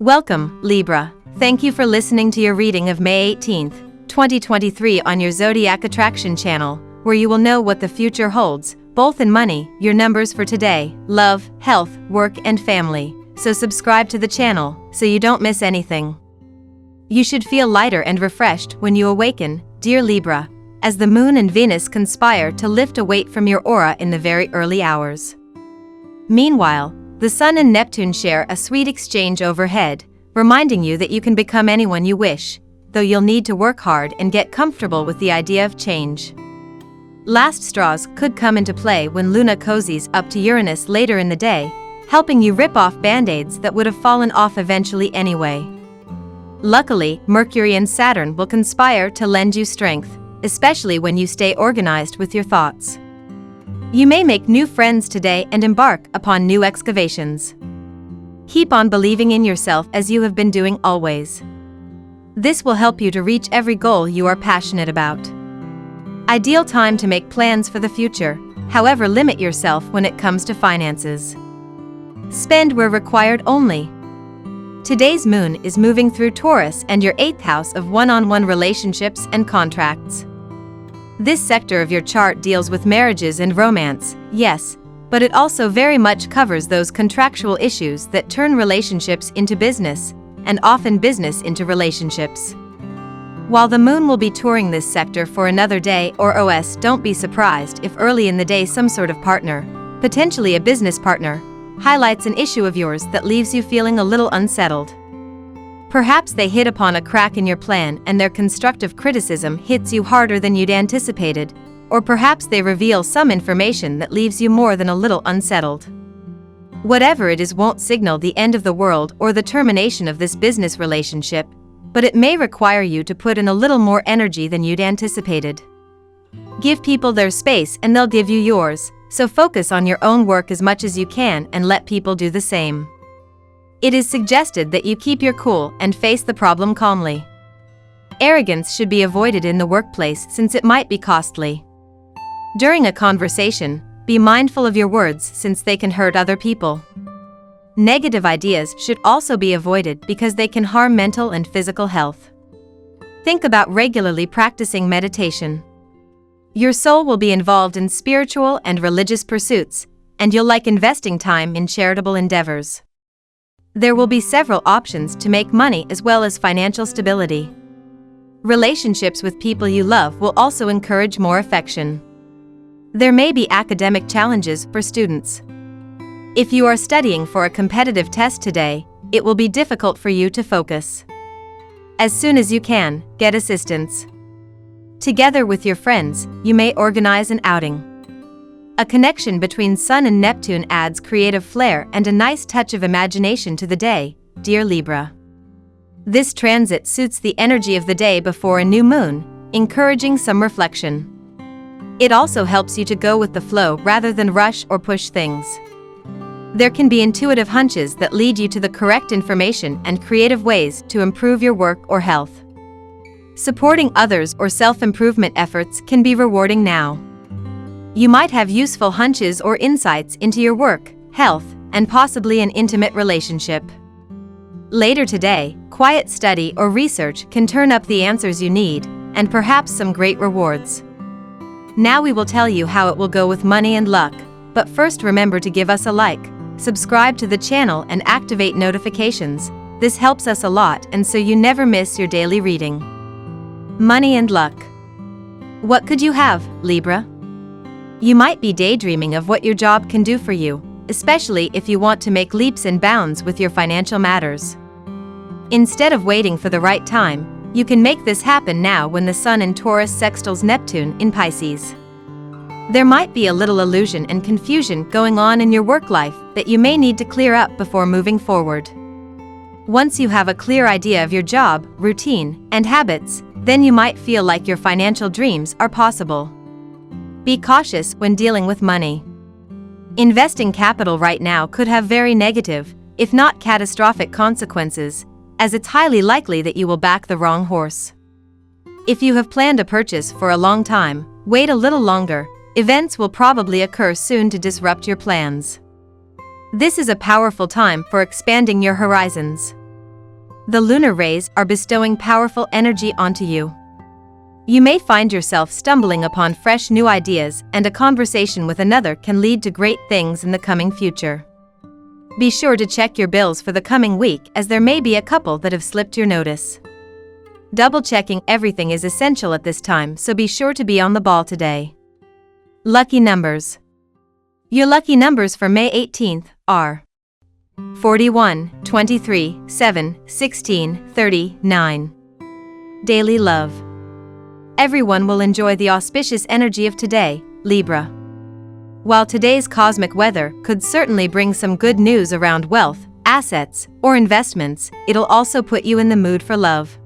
Welcome, Libra. Thank you for listening to your reading of May 18th, 2023 on your Zodiac Attraction channel, where you will know what the future holds, both in money, your numbers for today, love, health, work and family. So subscribe to the channel, so you don't miss anything. You should feel lighter and refreshed when you awaken, dear Libra, as the Moon and Venus conspire to lift a weight from your aura in the very early hours. Meanwhile, the Sun and Neptune share a sweet exchange overhead, reminding you that you can become anyone you wish, though you'll need to work hard and get comfortable with the idea of change. Last straws could come into play when Luna cozies up to Uranus later in the day, helping you rip off band-aids that would have fallen off eventually anyway. Luckily, Mercury and Saturn will conspire to lend you strength, especially when you stay organized with your thoughts. You may make new friends today and embark upon new excavations. Keep on believing in yourself as you have been doing always. This will help you to reach every goal you are passionate about. Ideal time to make plans for the future, however, limit yourself when it comes to finances. Spend where required only. Today's moon is moving through Taurus and your 8th house of one-on-one relationships and contracts. This sector of your chart deals with marriages and romance, yes, but it also very much covers those contractual issues that turn relationships into business, and often business into relationships. While the moon will be touring this sector for another day or OS, don't be surprised if early in the day some sort of partner, potentially a business partner, highlights an issue of yours that leaves you feeling a little unsettled. Perhaps they hit upon a crack in your plan and their constructive criticism hits you harder than you'd anticipated, or perhaps they reveal some information that leaves you more than a little unsettled. Whatever it is won't signal the end of the world or the termination of this business relationship, but it may require you to put in a little more energy than you'd anticipated. Give people their space and they'll give you yours, so focus on your own work as much as you can and let people do the same. It is suggested that you keep your cool and face the problem calmly. Arrogance should be avoided in the workplace since it might be costly. During a conversation, be mindful of your words since they can hurt other people. Negative ideas should also be avoided because they can harm mental and physical health. Think about regularly practicing meditation. Your soul will be involved in spiritual and religious pursuits, and you'll like investing time in charitable endeavors. There will be several options to make money as well as financial stability. Relationships with people you love will also encourage more affection. There may be academic challenges for students. If you are studying for a competitive test today, it will be difficult for you to focus. As soon as you can, get assistance. Together with your friends, you may organize an outing. A connection between Sun and Neptune adds creative flair and a nice touch of imagination to the day, dear Libra. This transit suits the energy of the day before a new moon, encouraging some reflection. It also helps you to go with the flow rather than rush or push things. There can be intuitive hunches that lead you to the correct information and creative ways to improve your work or health. Supporting others or self-improvement efforts can be rewarding now. You might have useful hunches or insights into your work, health, and possibly an intimate relationship. Later today, quiet study or research can turn up the answers you need, and perhaps some great rewards. Now we will tell you how it will go with money and luck, but first remember to give us a like, subscribe to the channel and activate notifications. This helps us a lot and so you never miss your daily reading. Money and luck. What could you have, Libra? You might be daydreaming of what your job can do for you, especially if you want to make leaps and bounds with your financial matters. Instead of waiting for the right time, you can make this happen now when the Sun in Taurus sextiles Neptune in Pisces. There might be a little illusion and confusion going on in your work life that you may need to clear up before moving forward. Once you have a clear idea of your job, routine, and habits, then you might feel like your financial dreams are possible. Be cautious when dealing with money. Investing capital right now could have very negative, if not catastrophic consequences, as it's highly likely that you will back the wrong horse. If you have planned a purchase for a long time, wait a little longer. Events will probably occur soon to disrupt your plans. This is a powerful time for expanding your horizons. The lunar rays are bestowing powerful energy onto you. You may find yourself stumbling upon fresh new ideas, and a conversation with another can lead to great things in the coming future. Be sure to check your bills for the coming week, as there may be a couple that have slipped your notice. Double-checking everything is essential at this time, so be sure to be on the ball today. Lucky numbers. Your lucky numbers for May 18th are 41, 23, 7, 16, 39. Daily love. Everyone will enjoy the auspicious energy of today, Libra. While today's cosmic weather could certainly bring some good news around wealth, assets, or investments, it'll also put you in the mood for love.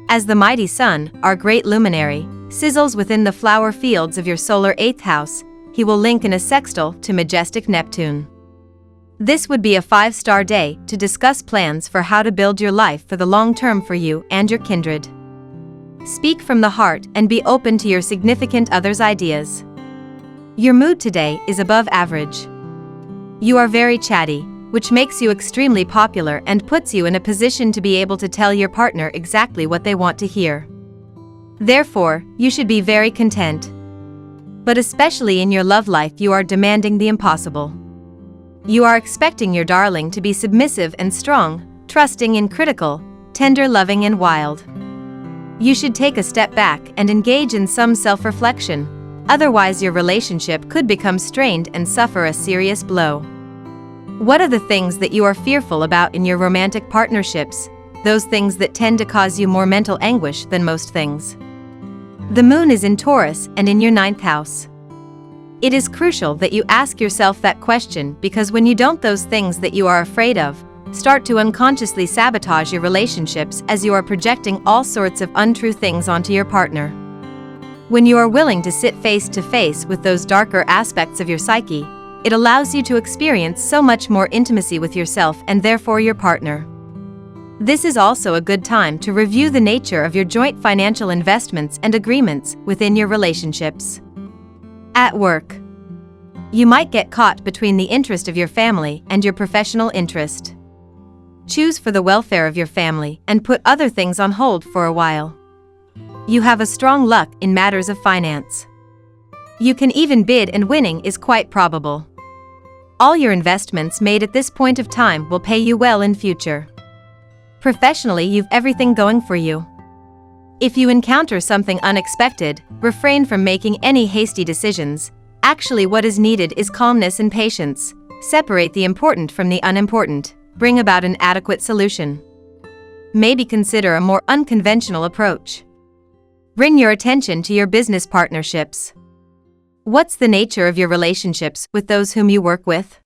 As the mighty sun, our great luminary, sizzles within the flower fields of your solar 8th house, he will link in a sextile to majestic Neptune. This would be a 5-star day to discuss plans for how to build your life for the long term for you and your kindred. Speak from the heart and be open to your significant other's ideas. Your mood today is above average. You are very chatty, which makes you extremely popular and puts you in a position to be able to tell your partner exactly what they want to hear. Therefore, you should be very content. But especially in your love life, you are demanding the impossible. You are expecting your darling to be submissive and strong, trusting and critical, tender, loving and wild. You should take a step back and engage in some self-reflection, otherwise your relationship could become strained and suffer a serious blow. What are the things that you are fearful about in your romantic partnerships, those things that tend to cause you more mental anguish than most things? The moon is in Taurus and in your 9th house. It is crucial that you ask yourself that question, because when you don't, those things that you are afraid of start to unconsciously sabotage your relationships, as you are projecting all sorts of untrue things onto your partner. When you are willing to sit face to face with those darker aspects of your psyche, it allows you to experience so much more intimacy with yourself and therefore your partner. This is also a good time to review the nature of your joint financial investments and agreements within your relationships. At work, you might get caught between the interest of your family and your professional interest. Choose for the welfare of your family and put other things on hold for a while. You have a strong luck in matters of finance. You can even bid, and winning is quite probable. All your investments made at this point of time will pay you well in future. Professionally, you've everything going for you. If you encounter something unexpected, refrain from making any hasty decisions. Actually, what is needed is calmness and patience. Separate the important from the unimportant. Bring about an adequate solution. Maybe consider a more unconventional approach. Bring your attention to your business partnerships. What's the nature of your relationships with those whom you work with?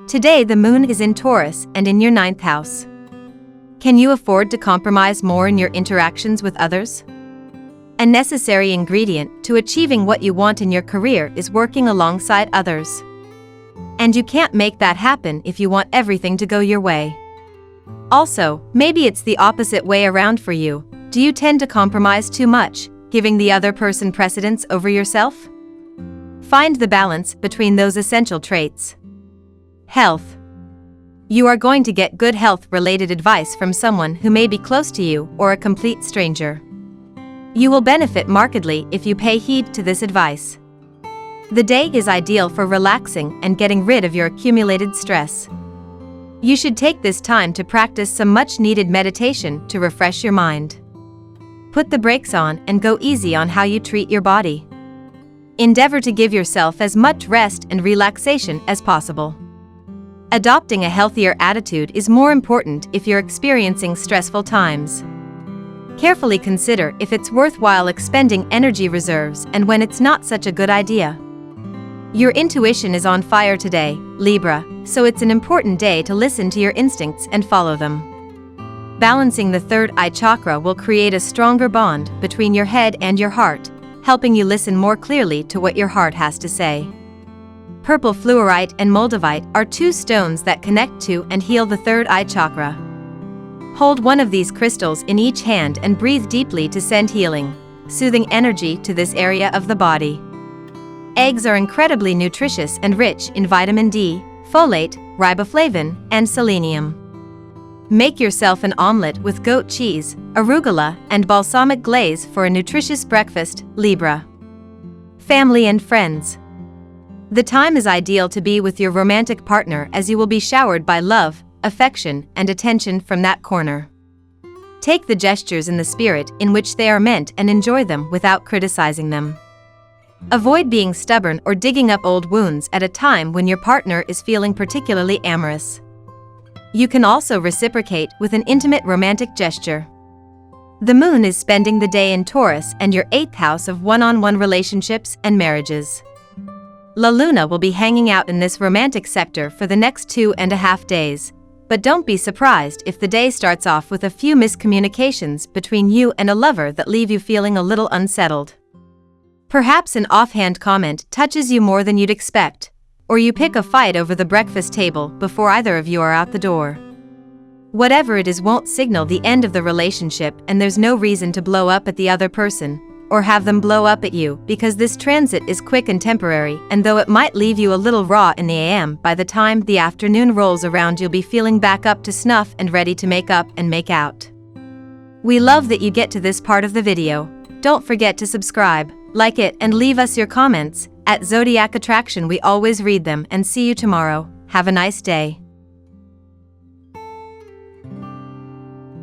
Today the moon is in Taurus and in your 9th house. Can you afford to compromise more in your interactions with others? A necessary ingredient to achieving what you want in your career is working alongside others. And you can't make that happen if you want everything to go your way. Also, maybe it's the opposite way around for you. Do you tend to compromise too much, giving the other person precedence over yourself? Find the balance between those essential traits. Health. You are going to get good health-related advice from someone who may be close to you or a complete stranger. You will benefit markedly if you pay heed to this advice. The day is ideal for relaxing and getting rid of your accumulated stress. You should take this time to practice some much-needed meditation to refresh your mind. Put the brakes on and go easy on how you treat your body. Endeavor to give yourself as much rest and relaxation as possible. Adopting a healthier attitude is more important if you're experiencing stressful times. Carefully consider if it's worthwhile expending energy reserves and when it's not such a good idea. Your intuition is on fire today, Libra, so it's an important day to listen to your instincts and follow them. Balancing the third eye chakra will create a stronger bond between your head and your heart, helping you listen more clearly to what your heart has to say. Purple fluorite and moldavite are two stones that connect to and heal the third eye chakra. Hold one of these crystals in each hand and breathe deeply to send healing, soothing energy to this area of the body. Eggs are incredibly nutritious and rich in vitamin D, folate, riboflavin, and selenium. Make yourself an omelette with goat cheese, arugula, and balsamic glaze for a nutritious breakfast, Libra. Family and friends. The time is ideal to be with your romantic partner as you will be showered by love, affection, and attention from that corner. Take the gestures in the spirit in which they are meant and enjoy them without criticizing them. Avoid being stubborn or digging up old wounds at a time when your partner is feeling particularly amorous. You can also reciprocate with an intimate romantic gesture. The moon is spending the day in Taurus and your 8th house of one-on-one relationships and marriages. La Luna will be hanging out in this romantic sector for the next 2.5 days, but don't be surprised if the day starts off with a few miscommunications between you and a lover that leave you feeling a little unsettled. Perhaps an offhand comment touches you more than you'd expect, or you pick a fight over the breakfast table before either of you are out the door. Whatever it is won't signal the end of the relationship, and there's no reason to blow up at the other person, or have them blow up at you, because this transit is quick and temporary, and though it might leave you a little raw in the AM, by the time the afternoon rolls around you'll be feeling back up to snuff and ready to make up and make out. We love that you get to this part of the video. Don't forget to subscribe, like it, and leave us your comments. At Zodiac Attraction we always read them, and see you tomorrow. Have a nice day.